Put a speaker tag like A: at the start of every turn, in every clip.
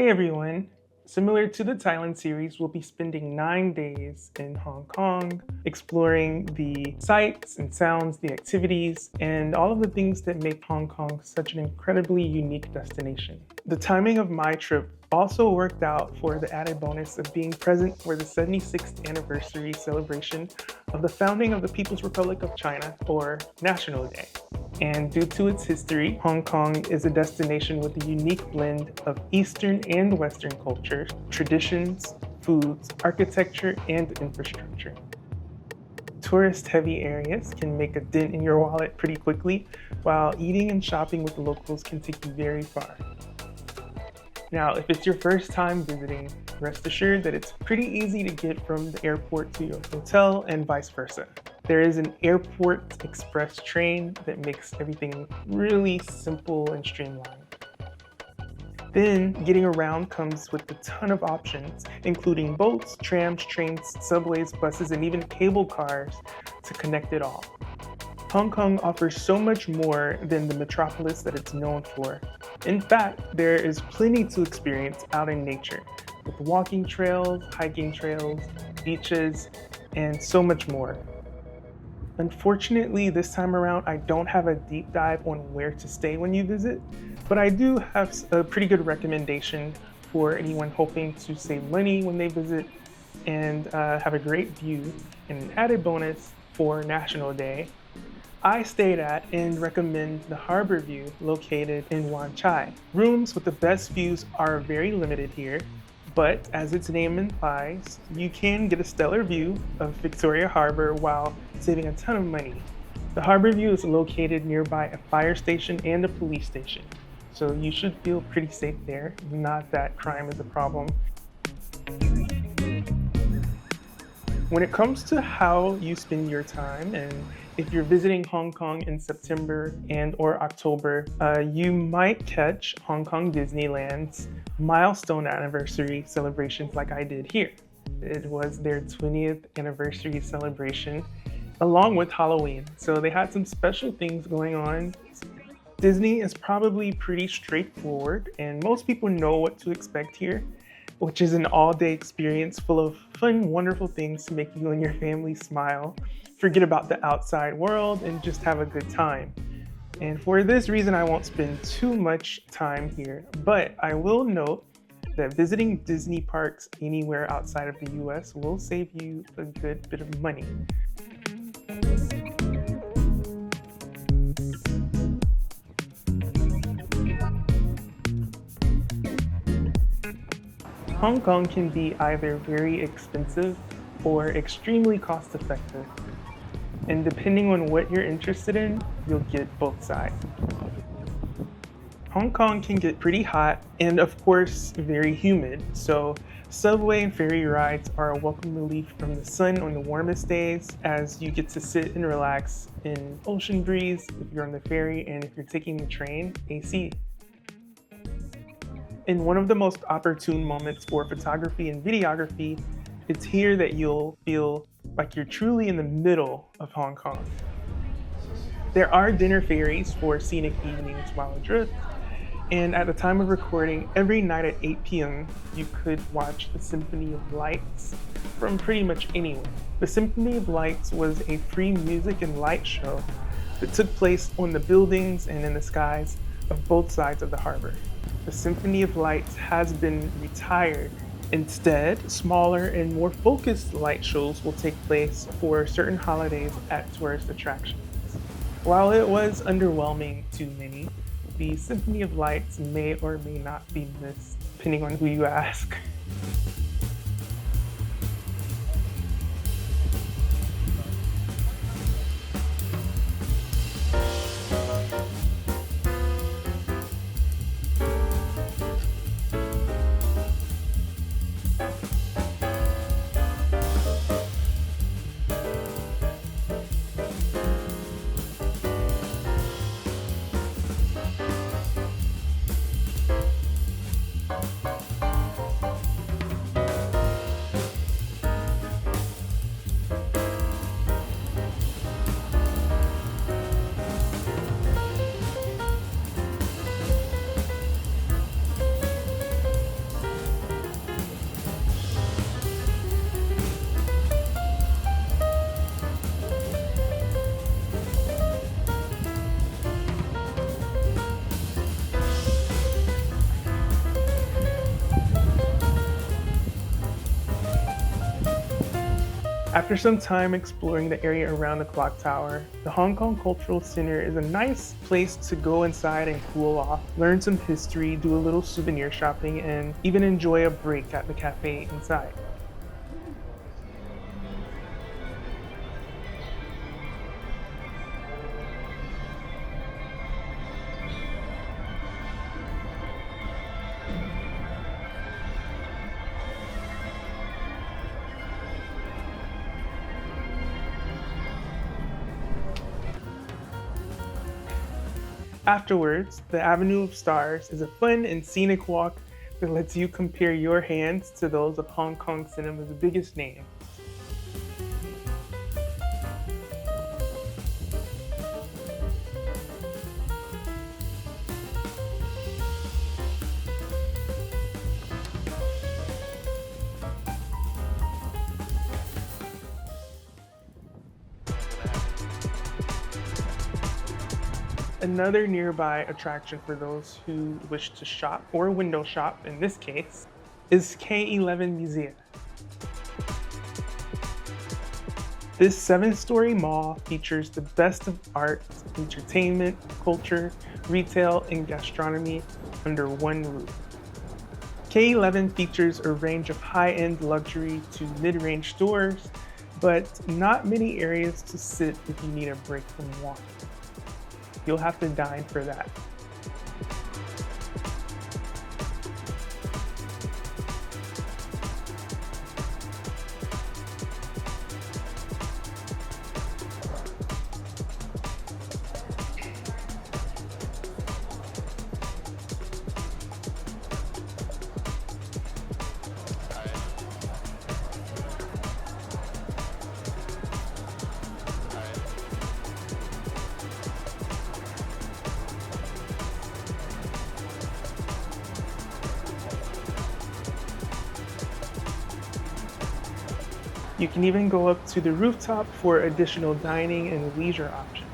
A: Hey everyone! Similar to the Thailand series, we'll be spending 9 days in Hong Kong, exploring the sights and sounds, the activities, and all of the things that make Hong Kong such an incredibly unique destination. The timing of my trip also worked out for the added bonus of being present for the 76th anniversary celebration of the founding of the People's Republic of China, or National Day. And due to its history, Hong Kong is a destination with a unique blend of Eastern and Western cultures, traditions, foods, architecture, and infrastructure. Tourist-heavy areas can make a dent in your wallet pretty quickly, while eating and shopping with locals can take you very far. Now, if it's your first time visiting, rest assured that it's pretty easy to get from the airport to your hotel and vice versa. There is an airport express train that makes everything really simple and streamlined. Then, getting around comes with a ton of options, including boats, trams, trains, subways, buses, and even cable cars to connect it all. Hong Kong offers so much more than the metropolis that it's known for. In fact, there is plenty to experience out in nature, with walking trails, hiking trails, beaches, and so much more. Unfortunately, this time around, I don't have a deep dive on where to stay when you visit, but I do have a pretty good recommendation for anyone hoping to save money when they visit and have a great view. And an added bonus for National Day, I stayed at and recommend the Harbor View located in Wan Chai. Rooms with the best views are very limited here, but as its name implies, you can get a stellar view of Victoria Harbor while saving a ton of money. The Harbor View is located nearby a fire station and a police station, so you should feel pretty safe there, not that crime is a problem. When it comes to how you spend your time, and if you're visiting Hong Kong in September and or October, you might catch Hong Kong Disneyland's milestone anniversary celebrations like I did here. It was their 20th anniversary celebration along with Halloween, so they had some special things going on. Disney is probably pretty straightforward, and most people know what to expect here, which is an all-day experience full of fun, wonderful things to make you and your family smile, forget about the outside world, and just have a good time. And for this reason, I won't spend too much time here, but I will note that visiting Disney parks anywhere outside of the US will save you a good bit of money. Hong Kong can be either very expensive or extremely cost-effective. And depending on what you're interested in, you'll get both sides. Hong Kong can get pretty hot and of course very humid, so subway and ferry rides are a welcome relief from the sun on the warmest days, as you get to sit and relax in ocean breeze if you're on the ferry, and if you're taking the train, AC. In one of the most opportune moments for photography and videography, it's here that you'll feel like you're truly in the middle of Hong Kong. There are dinner ferries for scenic evenings while adrift, and at the time of recording, every night at 8 p.m., you could watch the Symphony of Lights from pretty much anywhere. The Symphony of Lights was a free music and light show that took place on the buildings and in the skies of both sides of the harbor. The Symphony of Lights has been retired. Instead, smaller and more focused light shows will take place for certain holidays at tourist attractions. While it was underwhelming to many, the Symphony of Lights may or may not be missed, depending on who you ask. After some time exploring the area around the clock tower, the Hong Kong Cultural Center is a nice place to go inside and cool off, learn some history, do a little souvenir shopping, and even enjoy a break at the cafe inside. Afterwards, the Avenue of Stars is a fun and scenic walk that lets you compare your hands to those of Hong Kong cinema's biggest names. Another nearby attraction for those who wish to shop or window shop in this case is K11 Museum. This 7-story mall features the best of art, entertainment, culture, retail, and gastronomy under one roof. K11 features a range of high-end luxury to mid-range stores, but not many areas to sit if you need a break from walking. You'll have to dine for that. You can even go up to the rooftop for additional dining and leisure options.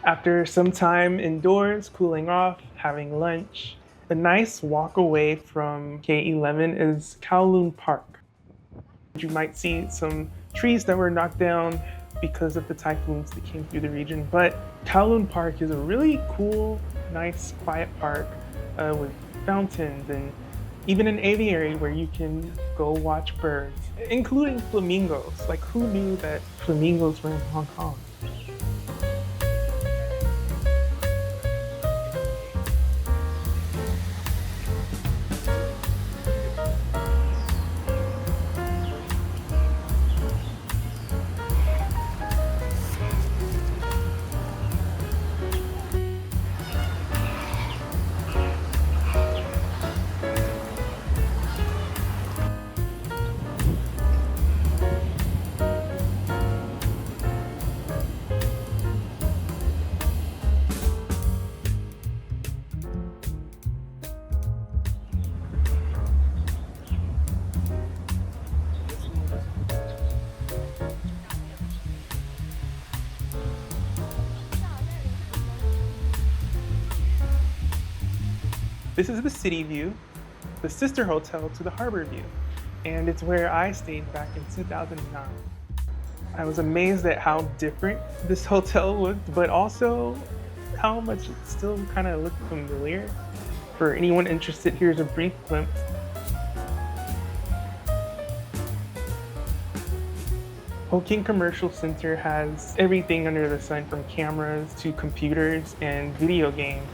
A: After some time indoors, cooling off, having lunch, a nice walk away from K11 is Kowloon Park. You might see some trees that were knocked down because of the typhoons that came through the region, but Kowloon Park is a really cool, nice, quiet park with fountains and even an aviary where you can go watch birds, including flamingos. Like, who knew that flamingos were in Hong Kong? This is the City View, the sister hotel to the Harbor View, and it's where I stayed back in 2009. I was amazed at how different this hotel looked, but also how much it still kind of looked familiar. For anyone interested, here's a brief glimpse. Ho King Commercial Center has everything under the sun, from cameras to computers and video games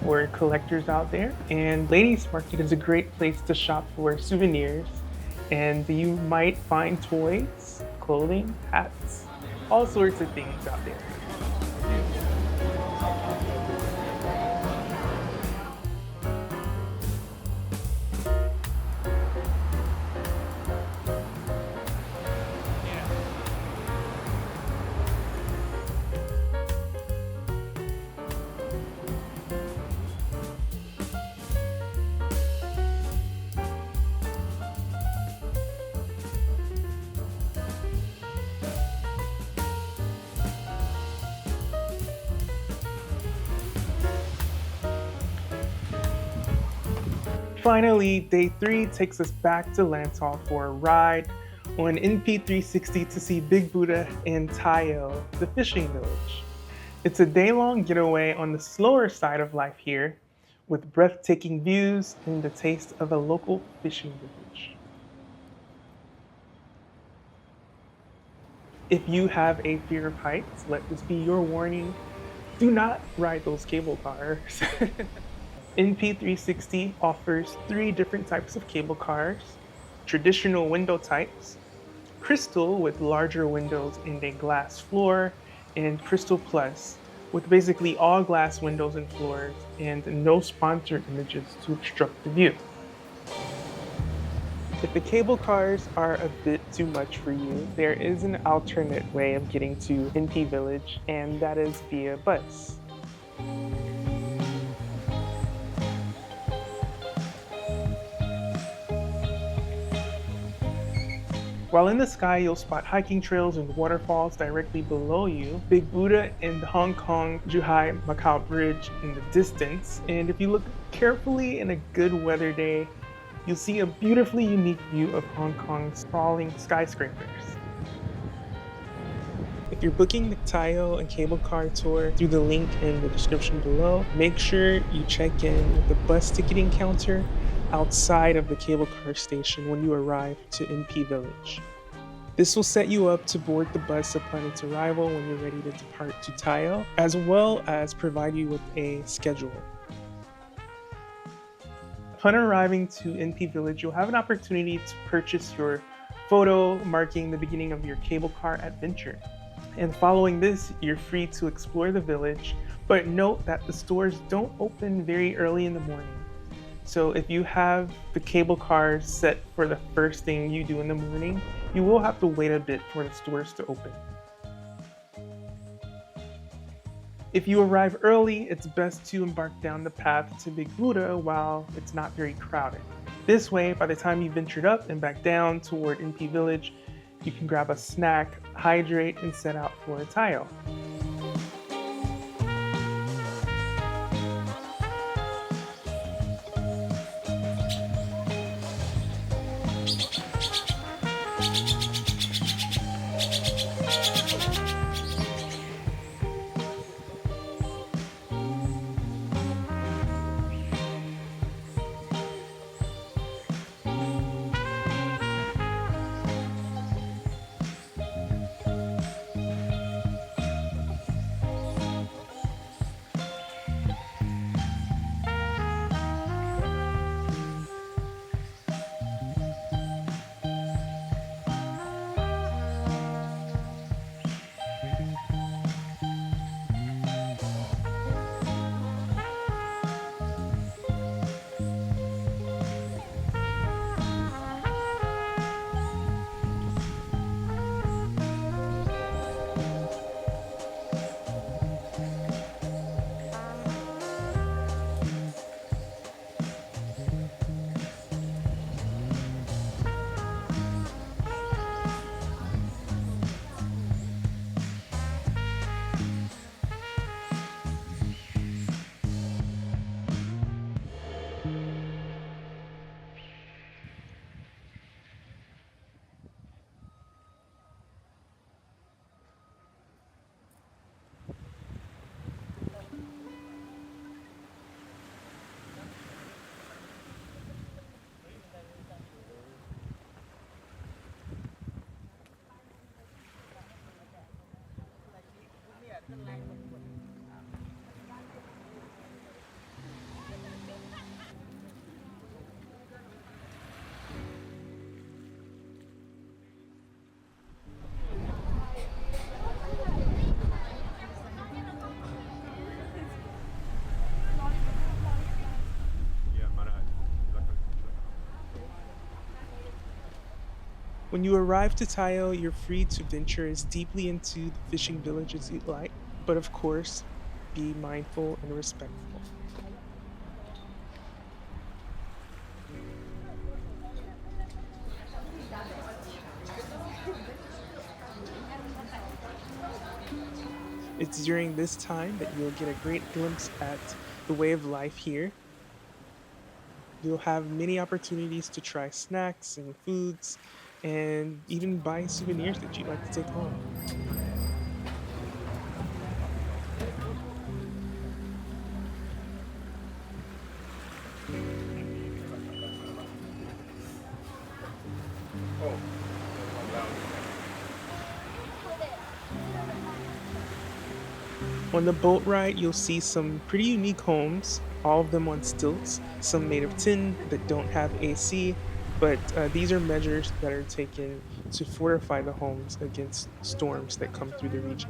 A: for collectors out there. And Ladies Market is a great place to shop for souvenirs, and you might find toys, clothing, hats, all sorts of things out there. finally, day 3 takes us back to Lantau for a ride on NP360 to see Big Buddha and Tai O, the fishing village. It's a day-long getaway on the slower side of life here, with breathtaking views and the taste of a local fishing village. If you have a fear of heights, let this be your warning. Do not ride those cable cars. NP360 offers 3 different types of cable cars: traditional window types, Crystal with larger windows and a glass floor, and Crystal Plus with basically all glass windows and floors and no sponsored images to obstruct the view. If the cable cars are a bit too much for you, there is an alternate way of getting to NP Village, and that is via bus. While in the sky, you'll spot hiking trails and waterfalls directly below you, Big Buddha and the Hong Kong Zhuhai Macau Bridge in the distance, and if you look carefully in a good weather day, you'll see a beautifully unique view of Hong Kong's sprawling skyscrapers. If you're booking the Tai O and cable car tour through the link in the description below, make sure you check in with the bus ticketing counter outside of the cable car station when you arrive to NP Village. This will set you up to board the bus upon its arrival when you're ready to depart to Tai O, as well as provide you with a schedule. Upon arriving to NP Village, you'll have an opportunity to purchase your photo marking the beginning of your cable car adventure. And following this, you're free to explore the village, but note that the stores don't open very early in the morning. So if you have the cable car set for the first thing you do in the morning, you will have to wait a bit for the stores to open. If you arrive early, it's best to embark down the path to Big Buddha while it's not very crowded. This way, by the time you've ventured up and back down toward NP Village, you can grab a snack, hydrate, and set out for Tai O. When you arrive to Tai O, you're free to venture as deeply into the fishing village as you'd like, but of course, be mindful and respectful. It's during this time that you'll get a great glimpse at the way of life here. You'll have many opportunities to try snacks and foods and even buy souvenirs that you'd like to take home. On the boat ride, you'll see some pretty unique homes, all of them on stilts, some made of tin that don't have AC, but these are measures that are taken to fortify the homes against storms that come through the region.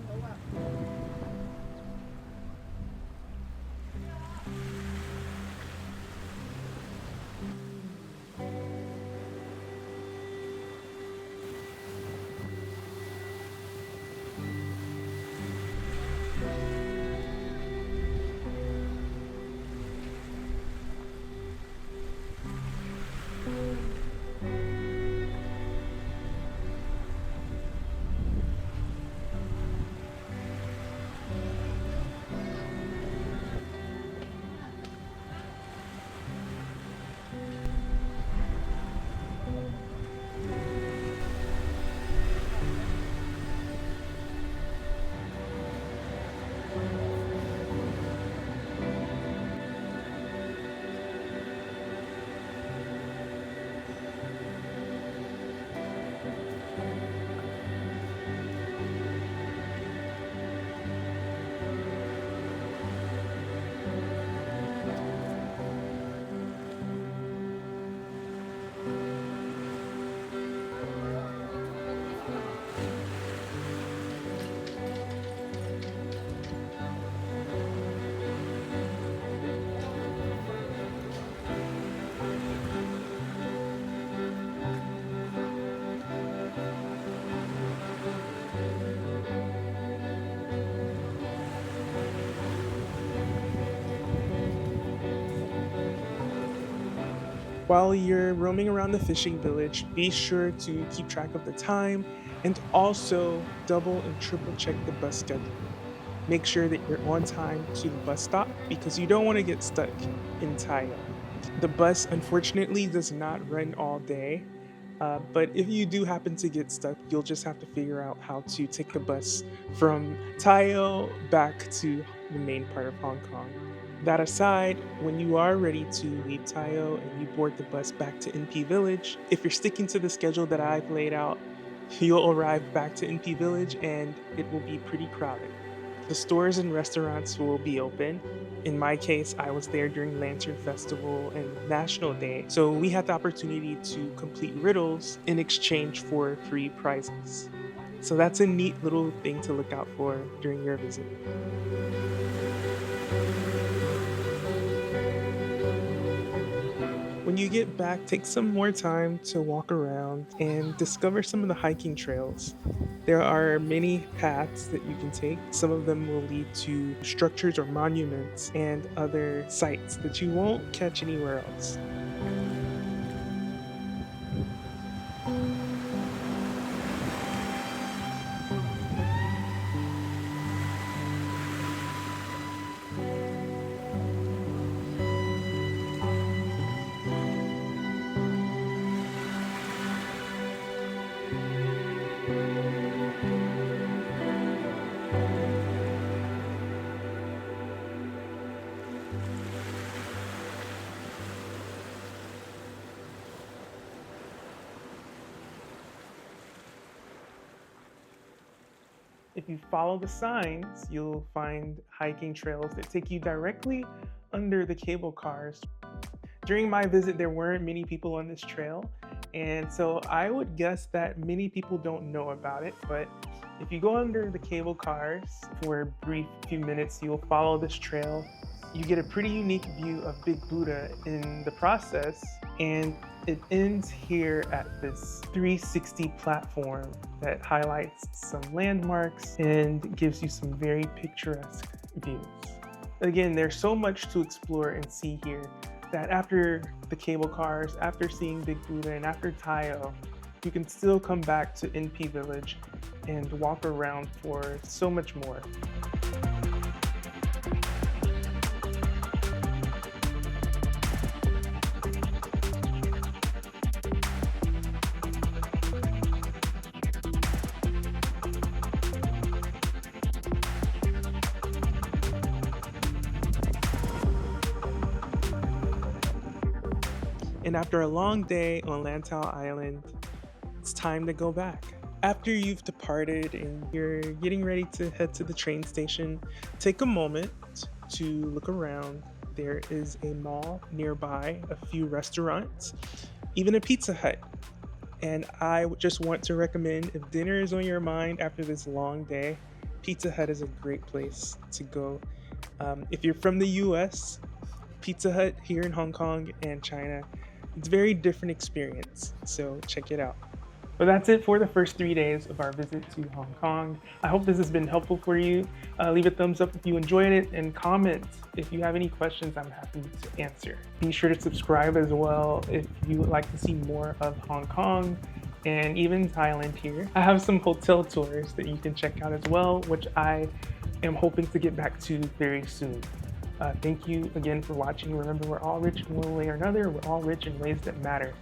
A: While you're roaming around the fishing village, be sure to keep track of the time and also double and triple check the bus schedule. Make sure that you're on time to the bus stop because you don't want to get stuck in Tai O. The bus, unfortunately, does not run all day, but if you do happen to get stuck, you'll just have to figure out how to take the bus from Tai O back to the main part of Hong Kong. That aside, when you are ready to leave Tai O and you board the bus back to NP Village, if you're sticking to the schedule that I've laid out, you'll arrive back to NP Village and it will be pretty crowded. The stores and restaurants will be open. In my case, I was there during Lantern Festival and National Day, so we had the opportunity to complete riddles in exchange for free prizes. So that's a neat little thing to look out for during your visit. When you get back, take some more time to walk around and discover some of the hiking trails. There are many paths that you can take. Some of them will lead to structures or monuments and other sites that you won't catch anywhere else. If you follow the signs, you'll find hiking trails that take you directly under the cable cars. During my visit, there weren't many people on this trail, and so I would guess that many people don't know about it, but if you go under the cable cars for a brief few minutes, you'll follow this trail. You get a pretty unique view of Big Buddha in the process, and it ends here at this 360 platform that highlights some landmarks and gives you some very picturesque views. Again, there's so much to explore and see here that after the cable cars, after seeing Big Buddha, and after Tai O, you can still come back to NP Village and walk around for so much more. And after a long day on Lantau Island, it's time to go back. After you've departed and you're getting ready to head to the train station, take a moment to look around. There is a mall nearby, a few restaurants, even a Pizza Hut. And I just want to recommend, if dinner is on your mind after this long day, Pizza Hut is a great place to go. If you're from the US, Pizza Hut here in Hong Kong and China, it's a very different experience, so check it out. But that's it for the first 3 days of our visit to Hong Kong. I hope this has been helpful for you. Leave a thumbs up if you enjoyed it, and comment if you have any questions. I'm happy to answer. Be sure to subscribe as well if you would like to see more of Hong Kong and even Thailand here. I have some hotel tours that you can check out as well, which I am hoping to get back to very soon. Thank you again for watching. Remember, we're all rich in one way or another. We're all rich in ways that matter.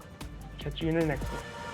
A: Catch you in the next one.